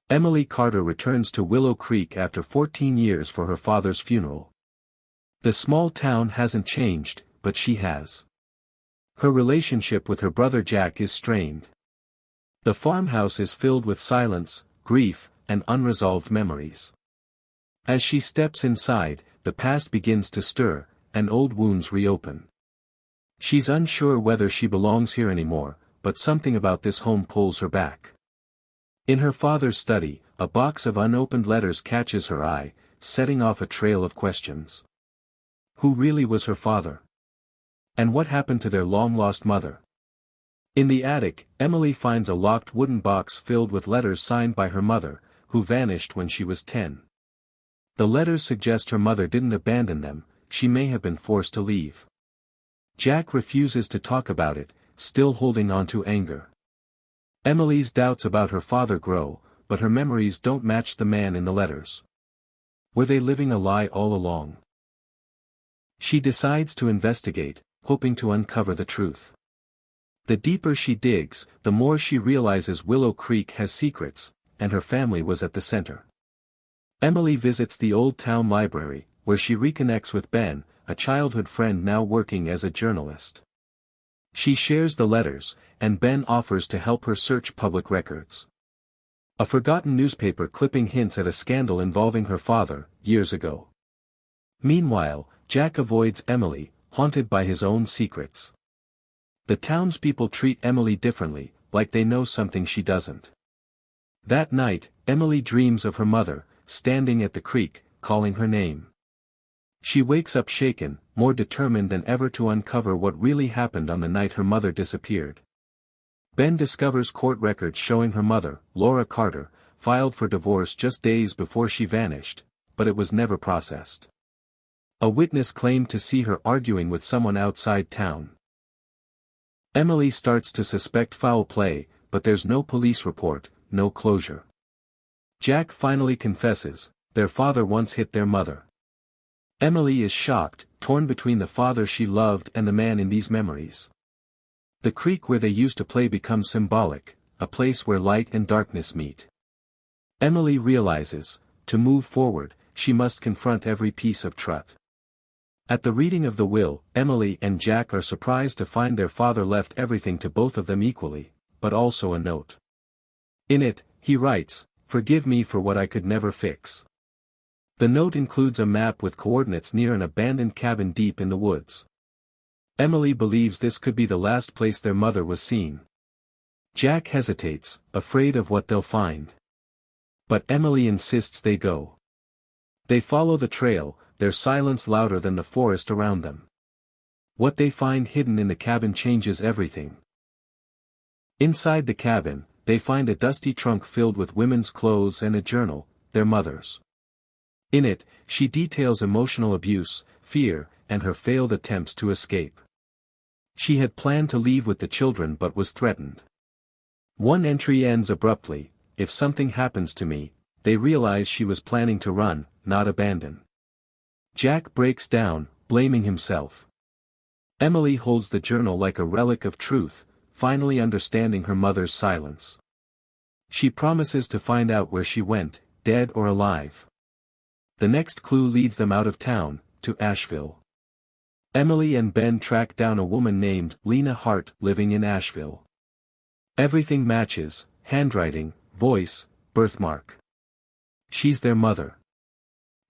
Emily Carter returns to Willow Creek after 14 years for her father's funeral. The small town hasn't changed, but she has. Her relationship with her brother Jack is strained. The farmhouse is filled with silence, grief, and unresolved memories. As she steps inside, the past begins to stir, and old wounds reopen. She's unsure whether she belongs here anymore, but something about this home pulls her back. In her father's study, a box of unopened letters catches her eye, setting off a trail of questions. Who really was her father? And what happened to their long-lost mother? In the attic, Emily finds a locked wooden box filled with letters signed by her mother, who vanished when she was 10. The letters suggest her mother didn't abandon them, she may have been forced to leave. Jack refuses to talk about it, still holding on to anger. Emily's doubts about her father grow, but her memories don't match the man in the letters. Were they living a lie all along? She decides to investigate, hoping to uncover the truth. The deeper she digs, the more she realizes Willow Creek has secrets, and her family was at the center. Emily visits the old town library, where she reconnects with Ben, a childhood friend now working as a journalist. She shares the letters, and Ben offers to help her search public records. A forgotten newspaper clipping hints at a scandal involving her father, years ago. Meanwhile, Jack avoids Emily, haunted by his own secrets. The townspeople treat Emily differently, like they know something she doesn't. That night, Emily dreams of her mother, standing at the creek, calling her name. She wakes up shaken, more determined than ever to uncover what really happened on the night her mother disappeared. Ben discovers court records showing her mother, Laura Carter, filed for divorce just days before she vanished, but it was never processed. A witness claimed to see her arguing with someone outside town. Emily starts to suspect foul play, but there's no police report, no closure. Jack finally confesses, their father once hit their mother. Emily is shocked, torn between the father she loved and the man in these memories. The creek where they used to play becomes symbolic, a place where light and darkness meet. Emily realizes, to move forward, she must confront every piece of truth. At the reading of the will, Emily and Jack are surprised to find their father left everything to both of them equally, but also a note. In it, he writes, "Forgive me for what I could never fix." The note includes a map with coordinates near an abandoned cabin deep in the woods. Emily believes this could be the last place their mother was seen. Jack hesitates, afraid of what they'll find. But Emily insists they go. They follow the trail, their silence louder than the forest around them. What they find hidden in the cabin changes everything. Inside the cabin, they find a dusty trunk filled with women's clothes and a journal, their mother's. In it, she details emotional abuse, fear, and her failed attempts to escape. She had planned to leave with the children but was threatened. One entry ends abruptly, "If something happens to me," they realize she was planning to run, not abandon. Jack breaks down, blaming himself. Emily holds the journal like a relic of truth, finally understanding her mother's silence. She promises to find out where she went, dead or alive. The next clue leads them out of town, to Asheville. Emily and Ben track down a woman named Lena Hart living in Asheville. Everything matches, handwriting, voice, birthmark. She's their mother.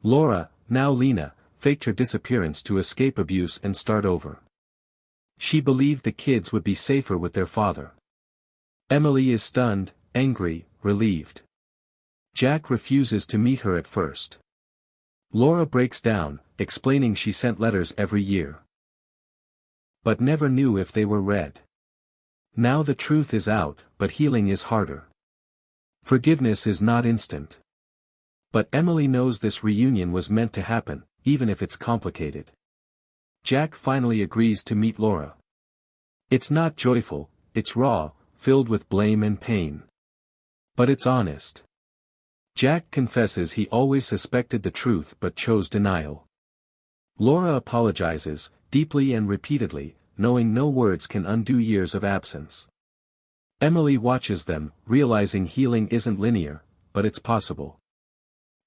Laura, now Lena, faked her disappearance to escape abuse and start over. She believed the kids would be safer with their father. Emily is stunned, angry, relieved. Jack refuses to meet her at first. Laura breaks down, explaining she sent letters every year, but never knew if they were read. Now the truth is out, but healing is harder. Forgiveness is not instant. But Emily knows this reunion was meant to happen, even if it's complicated. Jack finally agrees to meet Laura. It's not joyful, it's raw, filled with blame and pain. But it's honest. Jack confesses he always suspected the truth but chose denial. Laura apologizes, deeply and repeatedly, knowing no words can undo years of absence. Emily watches them, realizing healing isn't linear, but it's possible.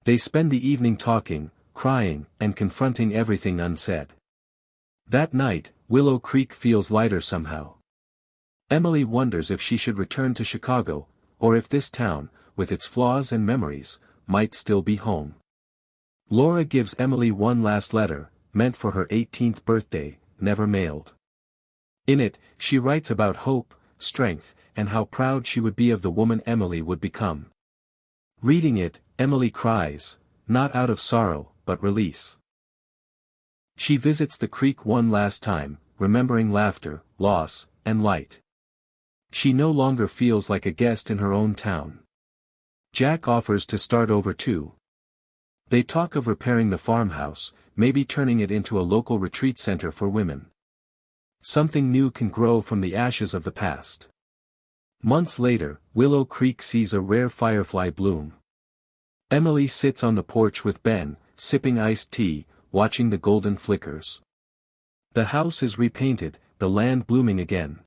They spend the evening talking, crying, and confronting everything unsaid. That night, Willow Creek feels lighter somehow. Emily wonders if she should return to Chicago, or if this town, with its flaws and memories, might still be home. Laura gives Emily one last letter, meant for her 18th birthday, never mailed. In it, she writes about hope, strength, and how proud she would be of the woman Emily would become. Reading it, Emily cries, not out of sorrow, but release. She visits the creek one last time, remembering laughter, loss, and light. She no longer feels like a guest in her own town. Jack offers to start over too. They talk of repairing the farmhouse, maybe turning it into a local retreat center for women. Something new can grow from the ashes of the past. Months later, Willow Creek sees a rare firefly bloom. Emily sits on the porch with Ben, sipping iced tea, watching the golden flickers. The house is repainted, the land blooming again.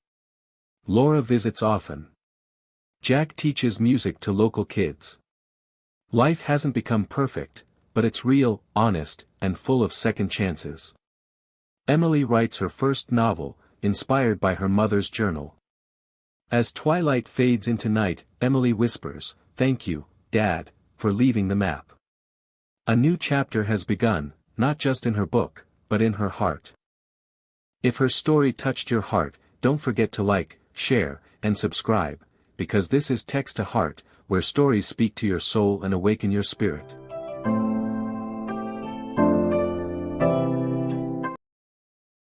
Laura visits often. Jack teaches music to local kids. Life hasn't become perfect, but it's real, honest, and full of second chances. Emily writes her first novel, inspired by her mother's journal. As twilight fades into night, Emily whispers, "Thank you, Dad, for leaving the map." A new chapter has begun, not just in her book, but in her heart. If her story touched your heart, don't forget to like, share, and subscribe, because this is Text to Heart, where stories speak to your soul and awaken your spirit.